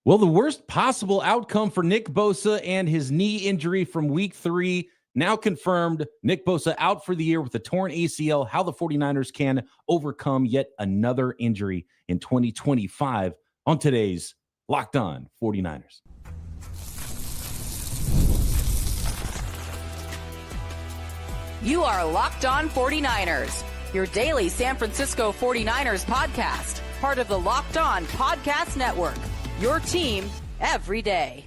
Well, the worst possible outcome for Nick Bosa and his knee injury from week 3 now confirmed. Nick Bosa out for the year with a torn ACL. How the 49ers can overcome yet another injury in 2025 on today's Locked On 49ers. You are Locked On 49ers, your daily San Francisco 49ers podcast, part of the Locked On Podcast Network. Your team every day.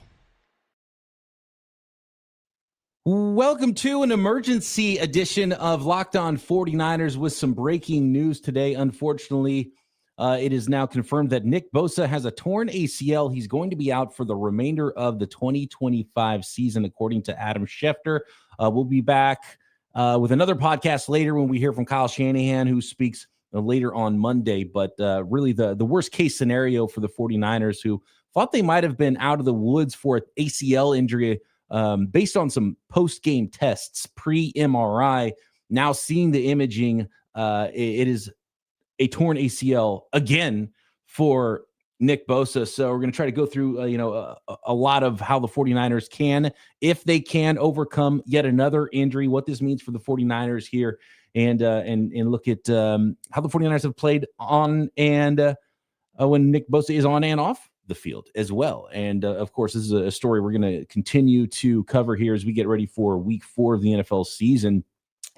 Welcome to an emergency edition of Locked On 49ers with some breaking news today. Unfortunately, it is now confirmed that Nick Bosa has a torn ACL. He's going to be out for the remainder of the 2025 season, according to Adam Schefter. We'll be back with another podcast later when we hear from Kyle Shanahan, who speaks later on Monday. But really the worst case scenario for the 49ers, who thought they might have been out of the woods for an ACL injury based on some post-game tests, pre-MRI. Now seeing the imaging, it is a torn ACL again for Nick Bosa. So we're going to try to go through, a lot of how the 49ers can, if they can, overcome yet another injury, what this means for the 49ers here, and look at how the 49ers have played on and when Nick Bosa is on and off the field as well. And of course, this is a story we're going to continue to cover here as we get ready for week 4 of the NFL season.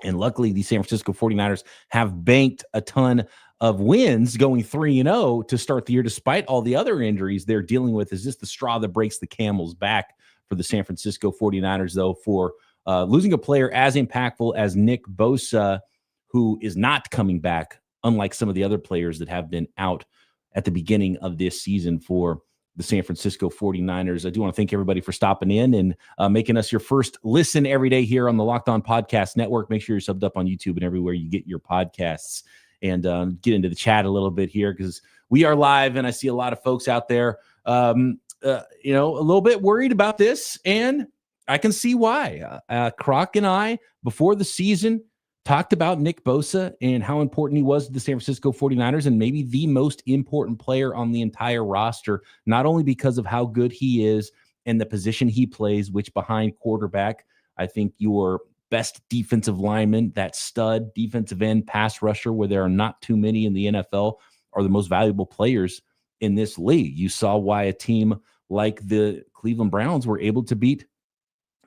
And luckily, the San Francisco 49ers have banked a ton of wins, going 3-0 to start the year, despite all the other injuries they're dealing with. Is this the straw that breaks the camel's back for the San Francisco 49ers, though, for losing a player as impactful as Nick Bosa, who is not coming back, unlike some of the other players that have been out at the beginning of this season for the San Francisco 49ers. I do want to thank everybody for stopping in and making us your first listen every day here on the Locked On Podcast Network. Make sure you're subbed up on YouTube and everywhere you get your podcasts, and get into the chat a little bit here, because we are live and I see a lot of folks out there, a little bit worried about this, and I can see why. Croc and I, before the season, talked about Nick Bosa and how important he was to the San Francisco 49ers, and maybe the most important player on the entire roster, not only because of how good he is and the position he plays, which behind quarterback, I think your best defensive lineman, that stud defensive end pass rusher, where there are not too many in the NFL, are the most valuable players in this league. You saw why a team like the Cleveland Browns were able to beat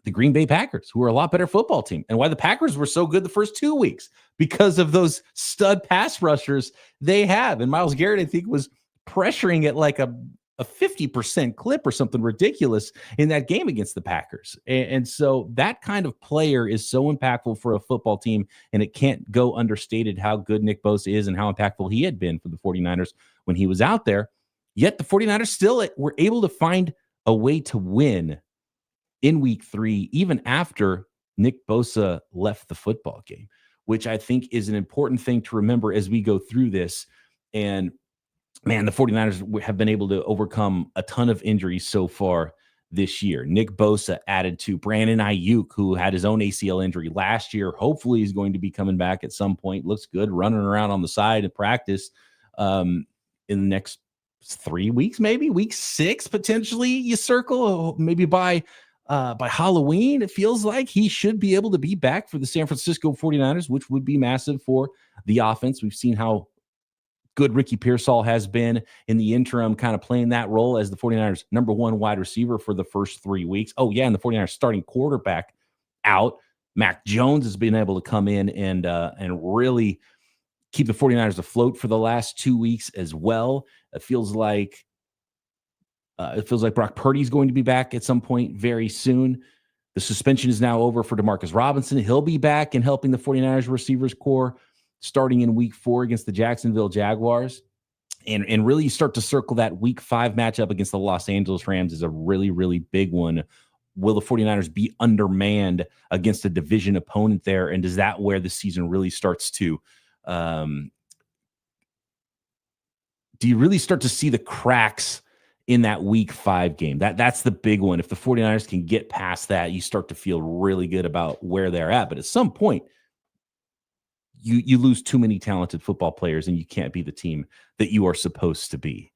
the Green Bay Packers, who are a lot better football team, and why the Packers were so good the first 2 weeks, because of those stud pass rushers they have. And Myles Garrett, I think, was pressuring at like a 50% clip or something ridiculous in that game against the Packers. And so that kind of player is so impactful for a football team, and it can't go understated how good Nick Bosa is and how impactful he had been for the 49ers when he was out there. Yet the 49ers still were able to find a way to win in week 3, even after Nick Bosa left the football game, which I think is an important thing to remember as we go through this. And man, the 49ers have been able to overcome a ton of injuries so far this year. Nick Bosa added to Brandon Ayuk, who had his own ACL injury last year. Hopefully he's going to be coming back at some point. Looks good running around on the side in practice in the next 3 weeks, maybe week 6, potentially you circle, maybe by Halloween. It feels like he should be able to be back for the San Francisco 49ers, which would be massive for the offense. We've seen how good Ricky Pearsall has been in the interim, kind of playing that role as the 49ers number 1 wide receiver for the first 3 weeks. Oh yeah, and the 49ers starting quarterback out. Mac Jones has been able to come in and really keep the 49ers afloat for the last 2 weeks as well. It feels like Brock Purdy is going to be back at some point very soon. The suspension is now over for Demarcus Robinson. He'll be back and helping the 49ers receivers core starting in week 4 against the Jacksonville Jaguars. And really start to circle that week 5 matchup against the Los Angeles Rams is a really, really big one. Will the 49ers be undermanned against a division opponent there? And is that where the season really starts to do you really start to see the cracks in that week 5 game? That's the big one. If the 49ers can get past that, you start to feel really good about where they're at. But at some point, you lose too many talented football players and you can't be the team that you are supposed to be.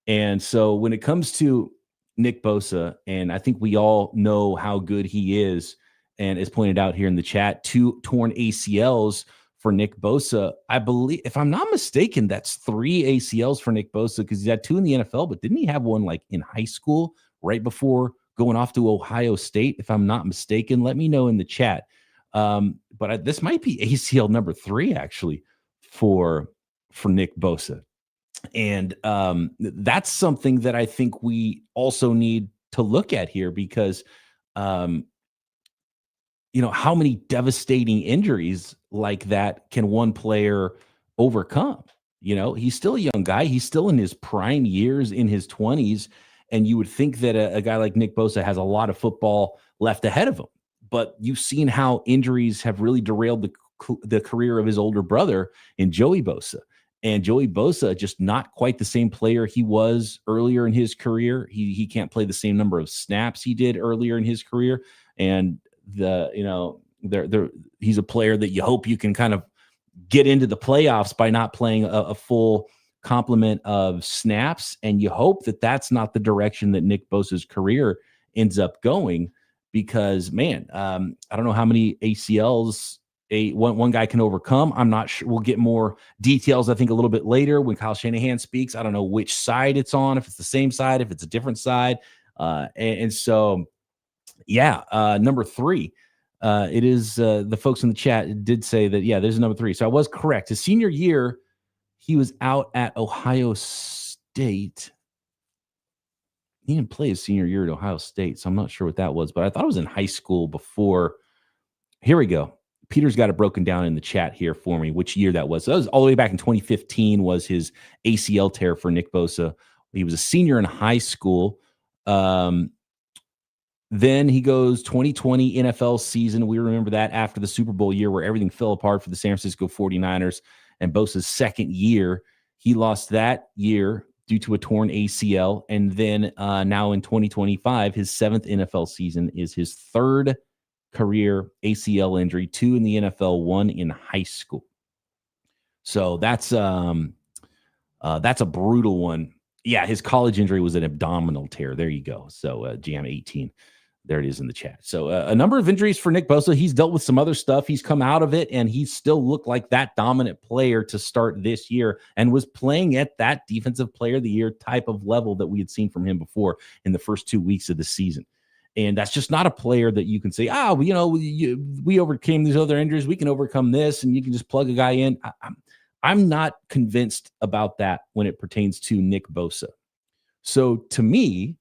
And so when it comes to Nick Bosa, and I think we all know how good he is. And as pointed out here in the chat, 2 torn ACLs for Nick Bosa. I believe, if I'm not mistaken, that's 3 ACLs for Nick Bosa, because he's had 2 in the NFL, but didn't he have one like in high school right before going off to Ohio State? If I'm not mistaken, let me know in the chat. But this might be ACL number 3 actually for Nick Bosa. And that's something that I think we also need to look at here, because how many devastating injuries like that can one player overcome? He's still a young guy. He's still in his prime years, in his 20s. And you would think that a guy like Nick Bosa has a lot of football left ahead of him. But you've seen how injuries have really derailed the career of his older brother in Joey Bosa. And Joey Bosa, just not quite the same player he was earlier in his career. He can't play the same number of snaps he did earlier in his career. And he's a player that you hope you can kind of get into the playoffs by not playing a full complement of snaps. And you hope that that's not the direction that Nick Bosa's career ends up going, because, man, I don't know how many ACLs one guy can overcome. I'm not sure. We'll get more details, I think, a little bit later when Kyle Shanahan speaks. I don't know which side it's on, if it's the same side, if it's a different side. So, number 3. It is the folks in the chat did say that, there's a number 3. So I was correct. His senior year, he was out at Ohio State. He didn't play his senior year at Ohio State, so I'm not sure what that was, but I thought it was in high school before. Here we go. Peter's got it broken down in the chat here for me, which year that was. So that was all the way back in 2015 was his ACL tear for Nick Bosa. He was a senior in high school. Then he goes 2020 NFL season. We remember that after the Super Bowl year where everything fell apart for the San Francisco 49ers, and Bosa's second year, he lost that year due to a torn ACL. And then now in 2025, his 7th NFL season, is his 3rd career ACL injury, 2 in the NFL, 1 in high school. So that's a brutal one. Yeah, his college injury was an abdominal tear. There you go. So Jam 18. There it is in the chat. So a number of injuries for Nick Bosa. He's dealt with some other stuff. He's come out of it, and he still looked like that dominant player to start this year, and was playing at that defensive player of the year type of level that we had seen from him before in the first 2 weeks of the season. And that's just not a player that you can say, we overcame these other injuries, we can overcome this, and you can just plug a guy in. I'm not convinced about that when it pertains to Nick Bosa. So to me,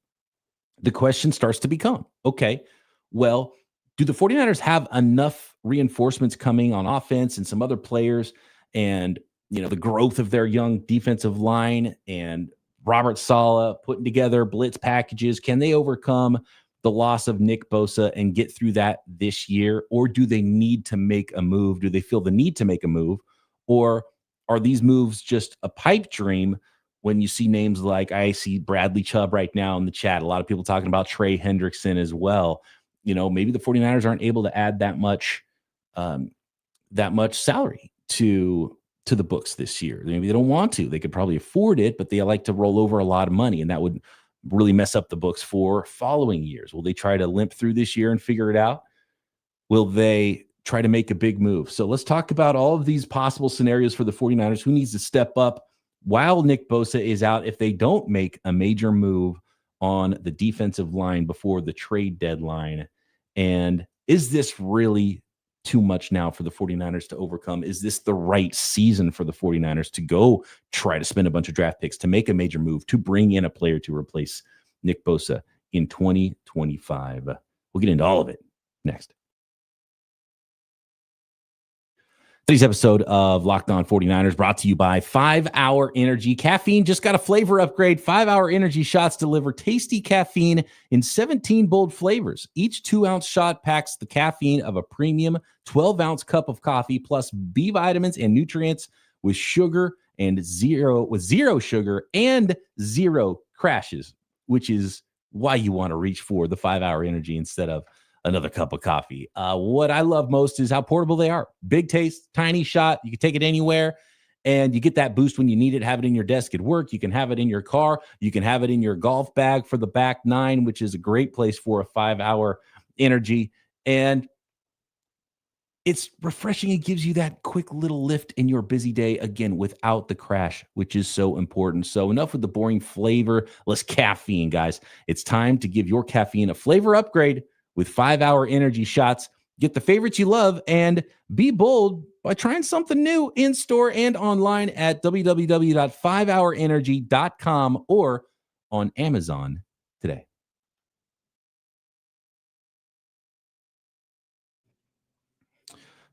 the question starts to become, okay, well, do the 49ers have enough reinforcements coming on offense and some other players, and the growth of their young defensive line and Robert Saleh putting together blitz packages? Can they overcome the loss of Nick Bosa and get through that this year? Or do they need to make a move? Do they feel the need to make a move? Or are these moves just a pipe dream when you see names like, I see Bradley Chubb right now in the chat, a lot of people talking about Trey Hendrickson as well. Maybe the 49ers aren't able to add that much salary to the books this year. Maybe they don't want to. They could probably afford it, but they like to roll over a lot of money, and that would really mess up the books for following years. Will they try to limp through this year and figure it out? Will they try to make a big move? So let's talk about all of these possible scenarios for the 49ers. Who needs to step up while Nick Bosa is out if they don't make a major move on the defensive line before the trade deadline? And is this really too much now for the 49ers to overcome? Is this the right season for the 49ers to go try to spend a bunch of draft picks to make a major move to bring in a player to replace Nick Bosa in 2025? We'll get into all of it next. Today's episode of Locked On 49ers brought to you by 5-Hour Energy. Caffeine just got a flavor upgrade. 5-Hour Energy shots deliver tasty caffeine in 17 bold flavors. Each 2-ounce shot packs the caffeine of a premium 12-ounce cup of coffee, plus B vitamins and nutrients with zero sugar and zero crashes, which is why you want to reach for the 5-Hour Energy instead of another cup of coffee. What I love most is how portable they are. Big taste, tiny shot. You can take it anywhere. And you get that boost when you need it. Have it in your desk at work. You can have it in your car. You can have it in your golf bag for the back nine, which is a great place for a 5-hour energy. And it's refreshing. It gives you that quick little lift in your busy day, again, without the crash, which is so important. So enough with the boring flavor, less caffeine, guys. It's time to give your caffeine a flavor upgrade with 5-hour energy shots. Get the favorites you love and be bold by trying something new in store and online at www.5hourenergy.com or on Amazon today.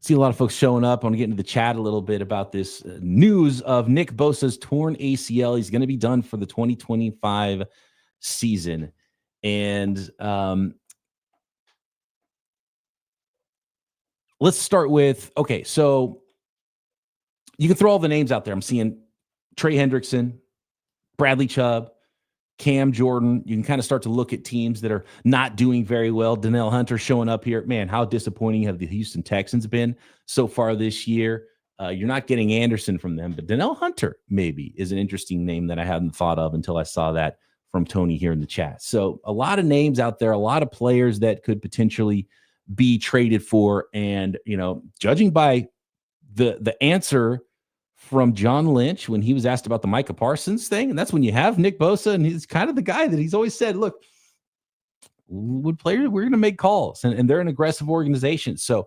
See a lot of folks showing up. I want to get into the chat a little bit about this news of Nick Bosa's torn ACL. He's going to be done for the 2025 season. And let's start with, okay, so you can throw all the names out there. I'm seeing Trey Hendrickson, Bradley Chubb, Cam Jordan. You can kind of start to look at teams that are not doing very well. Danielle Hunter showing up here. Man, how disappointing have the Houston Texans been so far this year? You're not getting Anderson from them, but Danielle Hunter maybe is an interesting name that I hadn't thought of until I saw that from Tony here in the chat. So a lot of names out there, a lot of players that could potentially be traded for. And, judging by the answer from John Lynch when he was asked about the Micah Parsons thing. And that's when you have Nick Bosa, and he's kind of the guy that he's always said, look, we're going to make calls, and they're an aggressive organization. So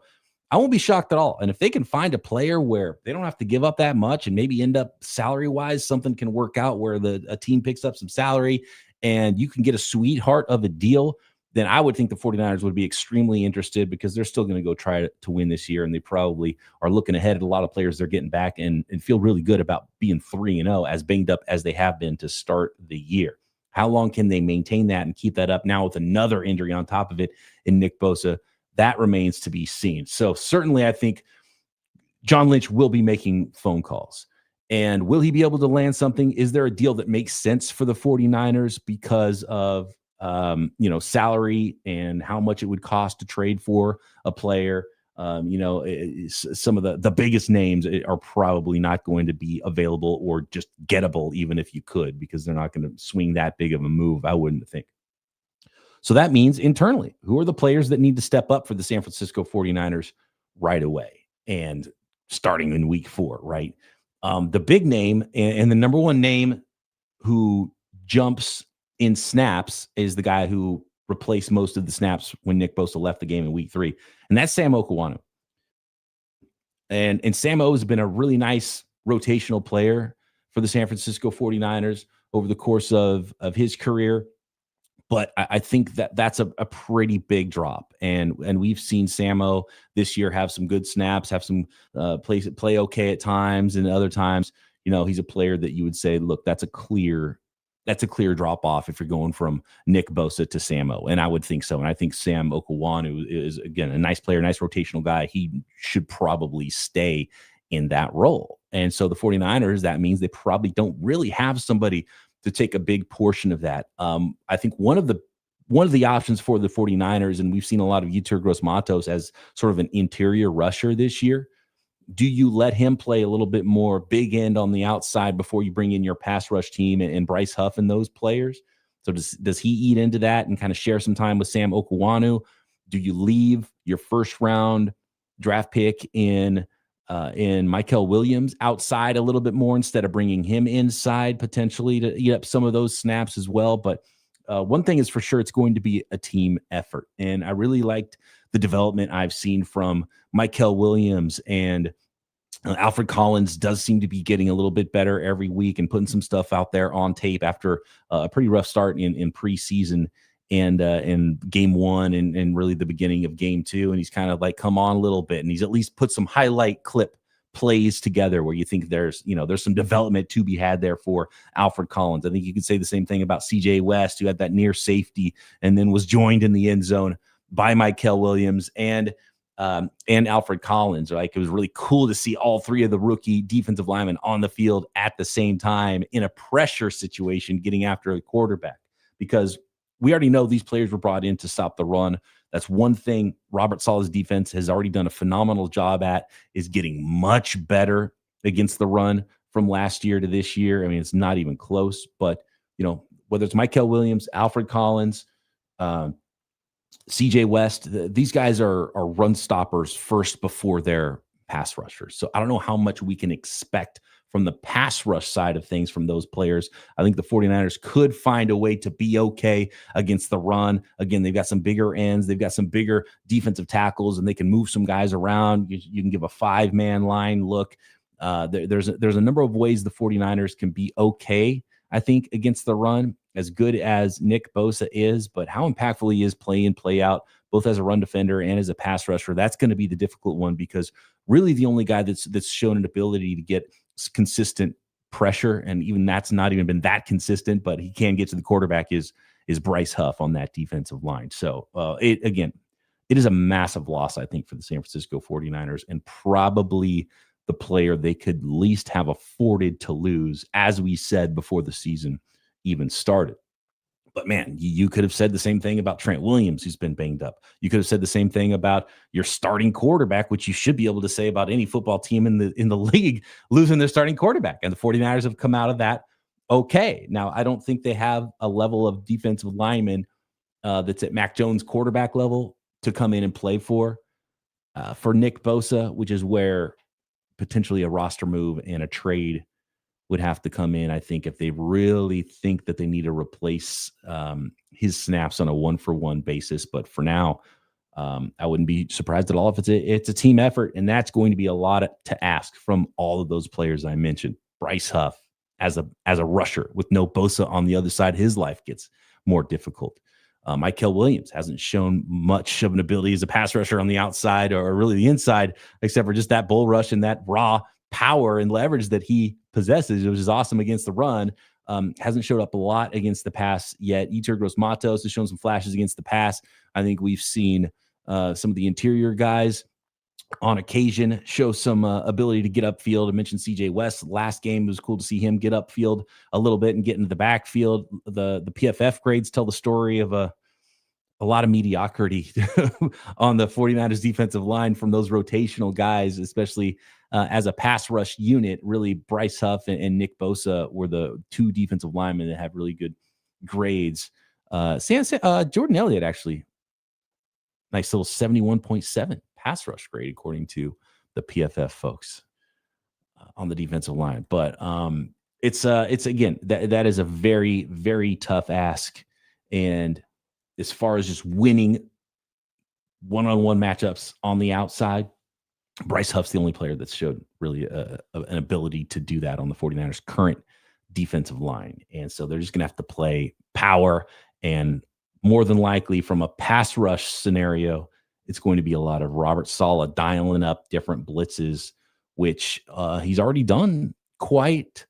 I won't be shocked at all. And if they can find a player where they don't have to give up that much and maybe end up salary-wise, something can work out where a team picks up some salary and you can get a sweetheart of a deal, then I would think the 49ers would be extremely interested, because they're still going to go try to win this year. And they probably are looking ahead at a lot of players they're getting back and feel really good about being 3-0, as banged up as they have been to start the year. How long can they maintain that and keep that up now with another injury on top of it in Nick Bosa? That remains to be seen. So certainly I think John Lynch will be making phone calls. And will he be able to land something? Is there a deal that makes sense for the 49ers because of salary and how much it would cost to trade for a player? Some of the biggest names are probably not going to be available or just gettable, even if you could, because they're not going to swing that big of a move, I wouldn't think. So that means internally, who are the players that need to step up for the San Francisco 49ers right away and starting in week 4, right? The big name and the number one name who jumps in snaps is the guy who replaced most of the snaps when Nick Bosa left the game in week 3. And that's Sam Okuwanu. And Sam O has been a really nice rotational player for the San Francisco 49ers over the course of his career. But I think that's a pretty big drop. And we've seen Samo this year have some good snaps, have some play okay at times, and other times, he's a player that you would say, look, that's a clear drop off if you're going from Nick Bosa to Samo. And I would think so. And I think Sam Okuwanu is, again, a nice player, nice rotational guy. He should probably stay in that role. And so the 49ers, that means they probably don't really have somebody to take a big portion of that. I think one of the options for the 49ers, and we've seen a lot of Yetur Gross-Matos as sort of an interior rusher this year. Do you let him play a little bit more big end on the outside before you bring in your pass rush team and Bryce Huff and those players? So does he eat into that and kind of share some time with Sam Okuwanu? Do you leave your first round draft pick in Michael Williams outside a little bit more instead of bringing him inside potentially to eat up some of those snaps as well? But one thing is for sure, it's going to be a team effort. And I really liked the development I've seen from Michael Williams, and Alfred Collins does seem to be getting a little bit better every week and putting some stuff out there on tape after a pretty rough start in preseason and in game 1 and really the beginning of game 2. And he's kind of like come on a little bit, and he's at least put some highlight clip plays together where you think there's some development to be had there for Alfred Collins. I think you could say the same thing about CJ West, who had that near safety and then was joined in the end zone by Michael Williams and Alfred Collins. Like, it was really cool to see all three of the rookie defensive linemen on the field at the same time in a pressure situation, getting after a quarterback, because we already know these players were brought in to stop the run. That's one thing Robert Saleh's defense has already done a phenomenal job at, is getting much better against the run from last year to this year. I mean, it's not even close, but whether it's Mykel Williams, Alfred Collins, CJ West, these guys are run stoppers first before they're pass rushers. So I don't know how much we can expect from the pass rush side of things from those players. I think the 49ers could find a way to be okay against the run. Again, they've got some bigger ends. They've got some bigger defensive tackles, and they can move some guys around. You can give a 5-man line look. There's a number of ways the 49ers can be okay, I think, against the run, as good as Nick Bosa is, but how impactful he is play in, play out, both as a run defender and as a pass rusher, that's going to be the difficult one, because really the only guy that's shown an ability to get consistent pressure, and even that's not even been that consistent, but he can get to the quarterback, is Bryce Huff on that defensive line. So it is a massive loss, I think, for the San Francisco 49ers, and probably the player they could least have afforded to lose, as we said before the season even started. But man, you could have said the same thing about Trent Williams, who's been banged up. You could have said the same thing about your starting quarterback, which you should be able to say about any football team in the league losing their starting quarterback. And the 49ers have come out of that okay. Now, I don't think they have a level of defensive lineman that's at Mac Jones quarterback level to come in and play for Nick Bosa, which is where potentially a roster move and a trade would have to come in, I think, if they really think that they need to replace his snaps on a 1-for-1 basis. But for now, I wouldn't be surprised at all if it's a team effort, and that's going to be a lot to ask from all of those players I mentioned. Bryce Huff as a rusher with no Bosa on the other side, his life gets more difficult. Mykel Williams hasn't shown much of an ability as a pass rusher on the outside or really the inside, except for just that bull rush and that raw power and leverage that he possesses, which is awesome against the run. Hasn't showed up a lot against the pass yet. Yetur Gross-Matos has shown some flashes against the pass. I think we've seen some of the interior guys on occasion show some ability to get upfield. I mentioned CJ West last game. It was cool to see him get upfield a little bit and get into the backfield. The PFF grades tell the story of a lot of mediocrity on the 49ers defensive line from those rotational guys, especially as a pass rush unit. Really, Bryce Huff and Nick Bosa were the two defensive linemen that have really good grades. Jordan Elliott, actually, nice little 71.7 pass rush grade, according to the PFF folks on the defensive line. But it's again, that is a very, very tough ask. And as far as just winning one-on-one matchups on the outside, Bryce Huff's the only player that's showed really an ability to do that on the 49ers' current defensive line. And so they're just going to have to play power, and more than likely from a pass rush scenario, it's going to be a lot of Robert Saleh dialing up different blitzes, which he's already done quite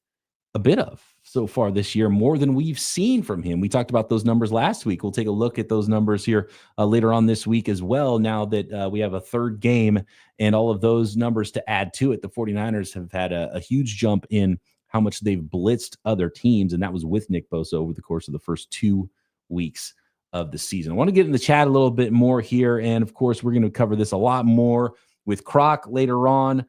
a bit of so far this year, more than we've seen from him. We talked about those numbers last week. We'll take a look at those numbers here later on this week as well, now that we have a third game and all of those numbers to add to it. The 49ers have had a huge jump in how much they've blitzed other teams, and that was with Nick Bosa over the course of the first 2 weeks of the season. I want to get in the chat a little bit more here, and of course, we're going to cover this a lot more with Croc later on.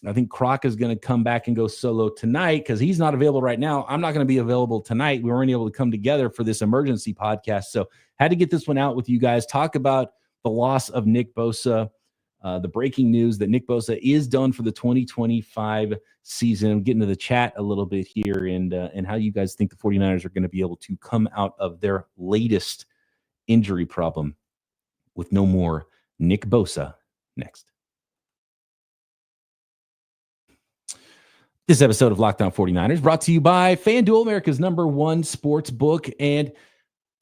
I think Croc is going to come back and go solo tonight because he's not available right now. I'm not going to be available tonight. We weren't able to come together for this emergency podcast, so had to get this one out with you guys. Talk about the loss of Nick Bosa, the breaking news that Nick Bosa is done for the 2025 season. I'm getting to the chat a little bit here and how you guys think the 49ers are going to be able to come out of their latest injury problem with no more Nick Bosa next. This episode of Locked On 49ers brought to you by FanDuel, America's #1 sports book. And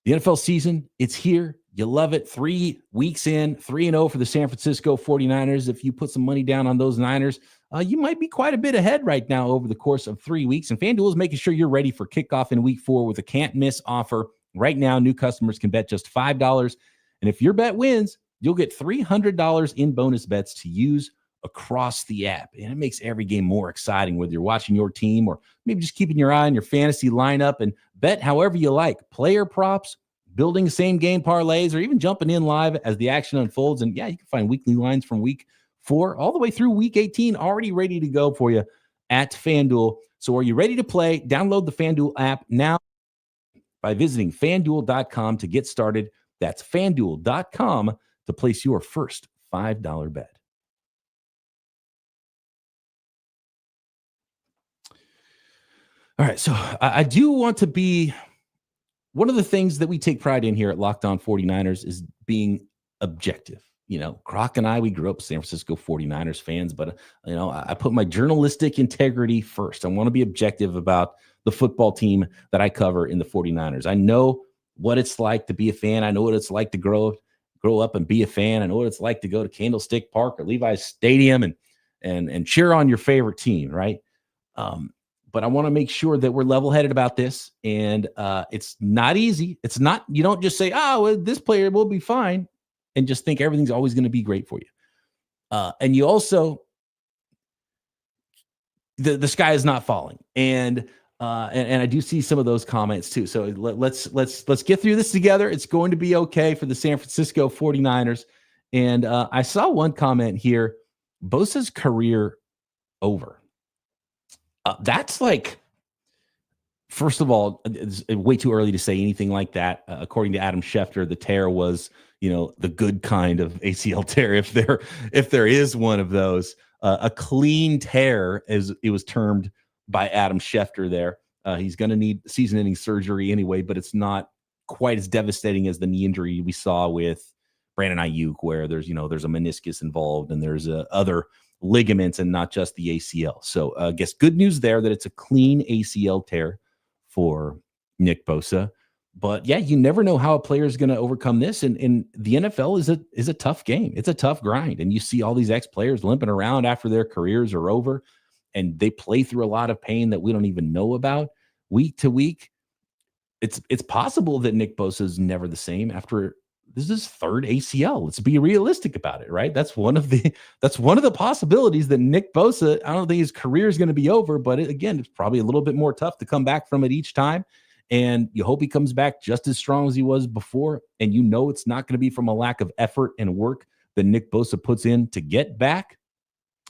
the NFL season, it's here. You love it. 3 weeks in, 3-0 for the San Francisco 49ers. If you put some money down on those Niners, you might be quite a bit ahead right now over the course of 3 weeks. And FanDuel is making sure you're ready for kickoff in week 4 with a can't-miss offer. Right now, new customers can bet just $5. And if your bet wins, you'll get $300 in bonus bets to use across the app. And it makes every game more exciting, whether you're watching your team or maybe just keeping your eye on your fantasy lineup, and bet however you like. Player props, building same game parlays, or even jumping in live as the action unfolds. And yeah, you can find weekly lines from week 4 all the way through week 18, already ready to go for you at FanDuel. So are you ready to play? Download the FanDuel app now by visiting FanDuel.com to get started. That's FanDuel.com to place your first $5 bet. All right, so I do want to be one of the things that we take pride in here at Locked On 49ers is being objective. Croc and I, we grew up San Francisco 49ers fans, but, I put my journalistic integrity first. I want to be objective about the football team that I cover in the 49ers. I know what it's like to be a fan. I know what it's like to grow up and be a fan. I know what it's like to go to Candlestick Park or Levi's Stadium and cheer on your favorite team, right? But I want to make sure that we're level-headed about this, and it's not easy. It's not, you don't just say, well, this player will be fine, and just think everything's always going to be great for you. And you also, the sky is not falling, and I do see some of those comments too. So let's get through this together. It's going to be okay for the San Francisco 49ers. And I saw one comment here: Bosa's career over. That's like, first of all, it's way too early to say anything like that. According to Adam Schefter, the tear was, the good kind of ACL tear, if there is one of those. A clean tear, as it was termed by Adam Schefter there. He's going to need season-ending surgery anyway, but it's not quite as devastating as the knee injury we saw with Brandon Ayuk, where there's a meniscus involved and there's other ligaments and not just the ACL. So I guess good news there that it's a clean ACL tear for Nick Bosa. But yeah, you never know how a player is going to overcome this. And the NFL is a tough game. It's a tough grind. And you see all these ex-players limping around after their careers are over, and they play through a lot of pain that we don't even know about week to week. It's possible that Nick Bosa is never the same after this is his third ACL. Let's be realistic about it, right? That's one of the possibilities that Nick Bosa, I don't think his career is going to be over, but again, it's probably a little bit more tough to come back from it each time. And you hope he comes back just as strong as he was before. And it's not going to be from a lack of effort and work that Nick Bosa puts in to get back.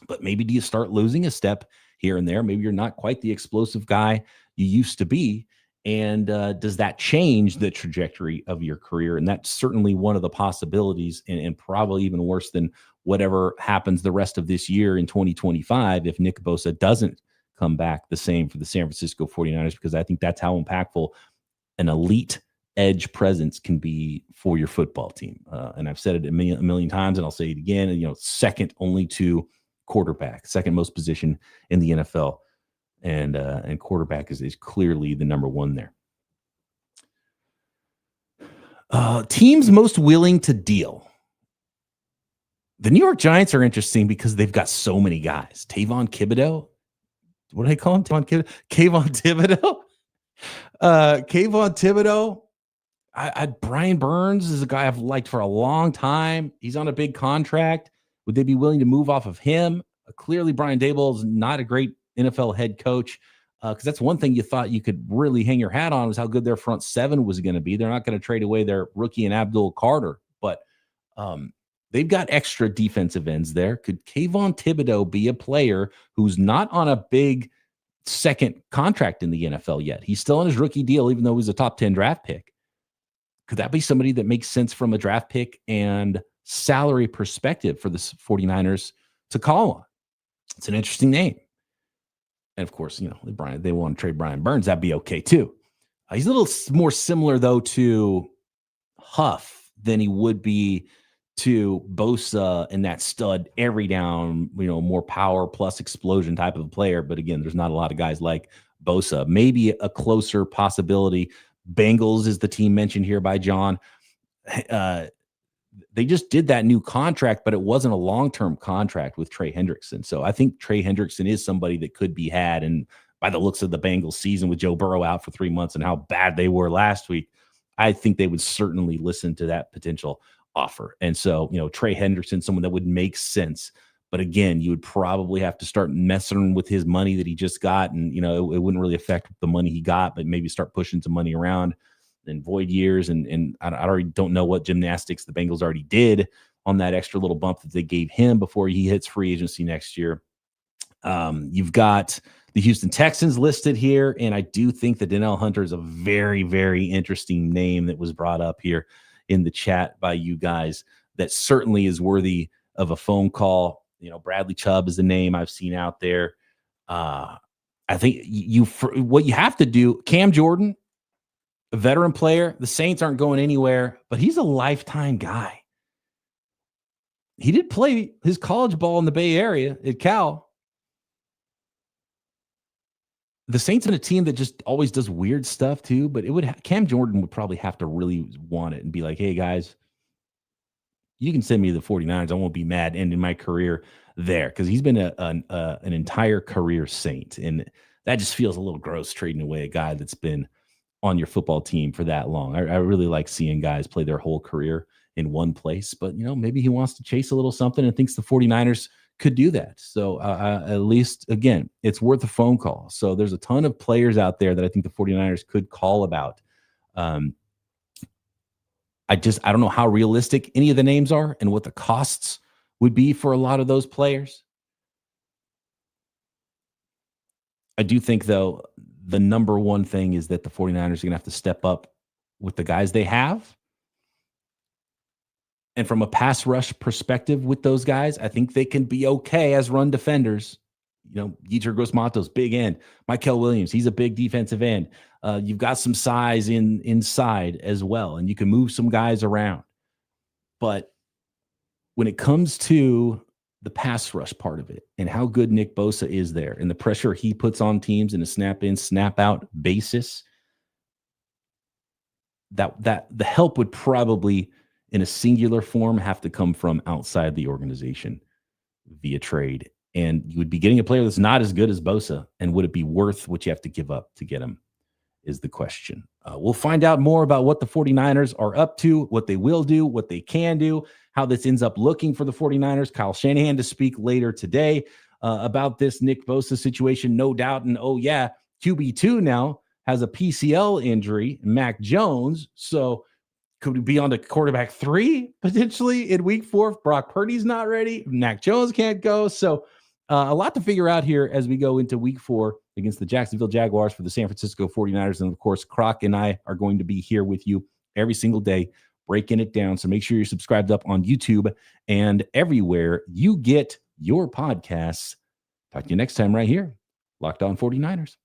But maybe do you start losing a step here and there? Maybe you're not quite the explosive guy you used to be. And does that change the trajectory of your career? And that's certainly one of the possibilities, and probably even worse than whatever happens the rest of this year in 2025 if Nick Bosa doesn't come back the same for the San Francisco 49ers, because I think that's how impactful an elite edge presence can be for your football team. And I've said it a million times, and I'll say it again, second only to quarterback, second most position in the NFL. And quarterback is clearly the number one there. Teams most willing to deal. The New York Giants are interesting because they've got so many guys. Tavon Thibodeau. What do I call him? Kayvon Thibodeau. Kayvon Thibodeau. Brian Burns is a guy I've liked for a long time. He's on a big contract. Would they be willing to move off of him? Clearly, Brian Daboll is not a great NFL head coach, because that's one thing you thought you could really hang your hat on, was how good their front seven was going to be. They're not going to trade away their rookie and Abdul Carter, but they've got extra defensive ends there. Could Kayvon Thibodeau be a player who's not on a big second contract in the NFL yet? He's still on his rookie deal, even though he's a top 10 draft pick. Could that be somebody that makes sense from a draft pick and salary perspective for the 49ers to call on? It's an interesting name. And of course, they want to trade Brian Burns. That'd be okay too. He's a little more similar though to Huff than he would be to Bosa and that stud every down, more power plus explosion type of player. But again, there's not a lot of guys like Bosa. Maybe a closer possibility. Bengals is the team mentioned here by John. They just did that new contract, but it wasn't a long-term contract with Trey Hendrickson. So I think Trey Hendrickson is somebody that could be had. And by the looks of the Bengals season with Joe Burrow out for 3 months and how bad they were last week, I think they would certainly listen to that potential offer. And so, Trey Hendrickson, someone that would make sense. But again, you would probably have to start messing with his money that he just got. And, it wouldn't really affect the money he got, but maybe start pushing some money around in void years. And I already don't know what gymnastics the Bengals already did on that extra little bump that they gave him before he hits free agency next year. You've got the Houston Texans listed here, and I do think that Danielle Hunter is a very, very interesting name that was brought up here in the chat by you guys that certainly is worthy of a phone call. Bradley Chubb is the name I've seen out there. I think what you have to do, Cam Jordan, a veteran player, the Saints aren't going anywhere, but he's a lifetime guy. He did play his college ball in the Bay Area at Cal. The Saints in a team that just always does weird stuff too, but Cam Jordan would probably have to really want it and be like, hey guys, you can send me to the 49ers. I won't be mad ending my career there, because he's been an entire career Saint. And that just feels a little gross, trading away a guy that's been on your football team for that long. I really like seeing guys play their whole career in one place, but maybe he wants to chase a little something and thinks the 49ers could do that. So at least, again, it's worth a phone call. So there's a ton of players out there that I think the 49ers could call about. I don't know how realistic any of the names are and what the costs would be for a lot of those players. I do think, though, the number one thing is that the 49ers are going to have to step up with the guys they have. And from a pass rush perspective with those guys, I think they can be okay as run defenders. Yetur Gross-Matos, big end. Michael Williams, he's a big defensive end. You've got some size inside as well, and you can move some guys around. But when it comes to the pass rush part of it and how good Nick Bosa is there and the pressure he puts on teams in a snap-in, snap-out basis, that the help would probably, in a singular form, have to come from outside the organization via trade. And you would be getting a player that's not as good as Bosa. And would it be worth what you have to give up to get him is the question. We'll find out more about what the 49ers are up to, what they will do, what they can do, how this ends up looking for the 49ers. Kyle Shanahan to speak later today about this Nick Bosa situation, no doubt. And QB2 now has a PCL injury, Mac Jones. So could we be on to quarterback 3 potentially in week 4 if Brock Purdy's not ready? Mac Jones can't go. So a lot to figure out here as we go into week 4 against the Jacksonville Jaguars for the San Francisco 49ers. And of course, Croc and I are going to be here with you every single day, breaking it down. So make sure you're subscribed up on YouTube and everywhere you get your podcasts. Talk to you next time right here. Locked On 49ers.